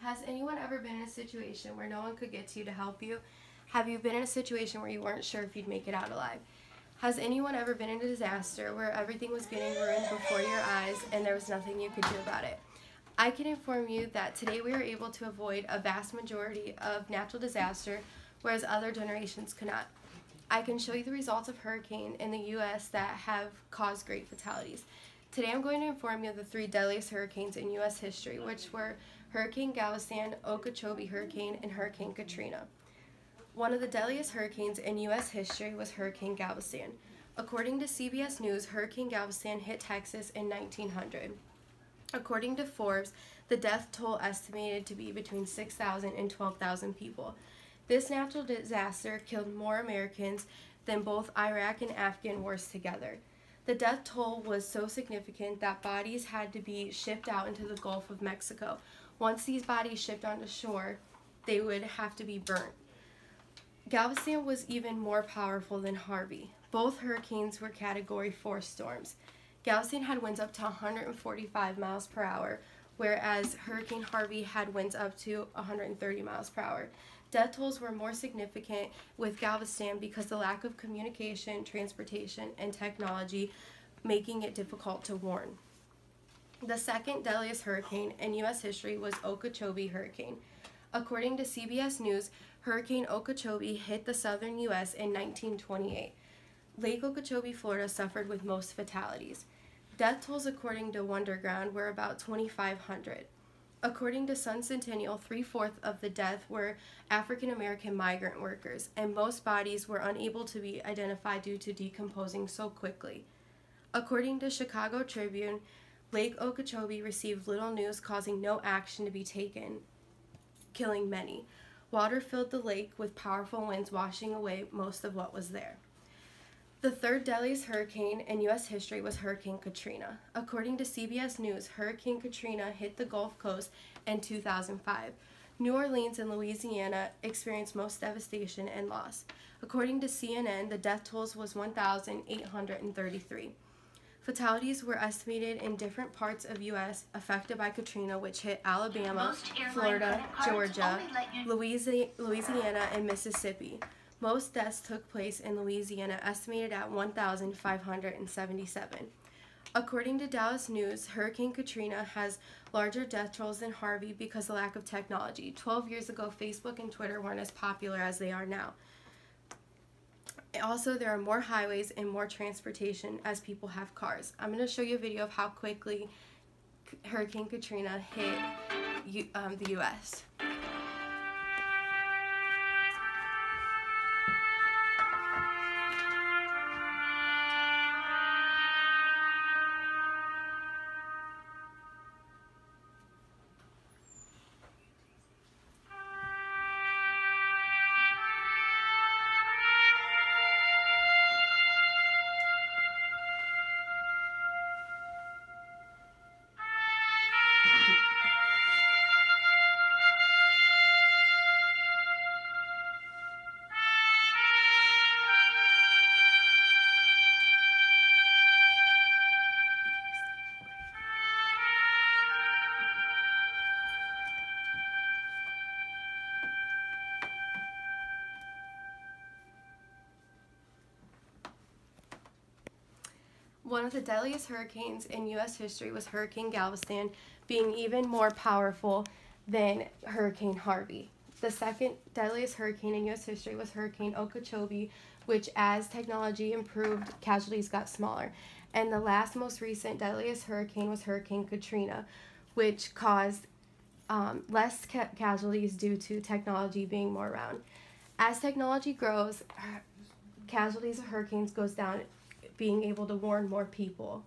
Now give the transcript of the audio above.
Has anyone ever been in a situation where no one could get to you to help you? Have you been in a situation where you weren't sure if you'd make it out alive? Has anyone ever been in a disaster where everything was getting ruined before your eyes and there was nothing you could do about it? I can inform you that today we are able to avoid a vast majority of natural disaster, whereas other generations could not. I can show you the results of hurricane in the U.S. that have caused great fatalities. Today I'm going to inform you of the three deadliest hurricanes in U.S. history, which were Hurricane Galveston, Okeechobee Hurricane, and Hurricane Katrina. One of the deadliest hurricanes in U.S. history was Hurricane Galveston. According to CBS News, Hurricane Galveston hit Texas in 1900. According to Forbes, the death toll estimated to be between 6,000 and 12,000 people. This natural disaster killed more Americans than both Iraq and Afghan wars together. The death toll was so significant that bodies had to be shipped out into the Gulf of Mexico. Once these bodies shipped onto shore, they would have to be burnt. Galveston was even more powerful than Harvey. Both hurricanes were Category 4 storms. Galveston had winds up to 145 miles per hour, whereas Hurricane Harvey had winds up to 130 miles per hour. Death tolls were more significant with Galveston because of the lack of communication, transportation, and technology, making it difficult to warn. The second deadliest hurricane in U.S. history was Okeechobee Hurricane. According to CBS News, Hurricane Okeechobee hit the southern U.S. in 1928. Lake Okeechobee, Florida suffered with most fatalities. Death tolls according to Wonderground were about 2,500. According to Sun Centennial, 3/4 of the deaths were African American migrant workers, and most bodies were unable to be identified due to decomposing so quickly. According to Chicago Tribune, Lake Okeechobee received little news, causing no action to be taken, killing many. Water filled the lake with powerful winds washing away most of what was there. The third deadliest hurricane in U.S. history was Hurricane Katrina. According to CBS News, Hurricane Katrina hit the Gulf Coast in 2005. New Orleans and Louisiana experienced most devastation and loss. According to CNN, the death tolls was 1,833. Fatalities were estimated in different parts of U.S. affected by Katrina, which hit Alabama, Florida, Georgia, Louisiana, and Mississippi. Most deaths took place in Louisiana, estimated at 1,577. According to Dallas News, Hurricane Katrina has larger death tolls than Harvey because of the lack of technology. 12 years ago, Facebook and Twitter weren't as popular as they are now. Also, there are more highways and more transportation as people have cars. I'm going to show you a video of how quickly Hurricane Katrina hit the U.S. One of the deadliest hurricanes in U.S. history was Hurricane Galveston, being even more powerful than Hurricane Harvey. The second deadliest hurricane in U.S. history was Hurricane Okeechobee, which as technology improved, casualties got smaller. And the last most recent deadliest hurricane was Hurricane Katrina, which caused less casualties due to technology being more around. As technology grows, casualties of hurricanes goes down, being able to warn more people.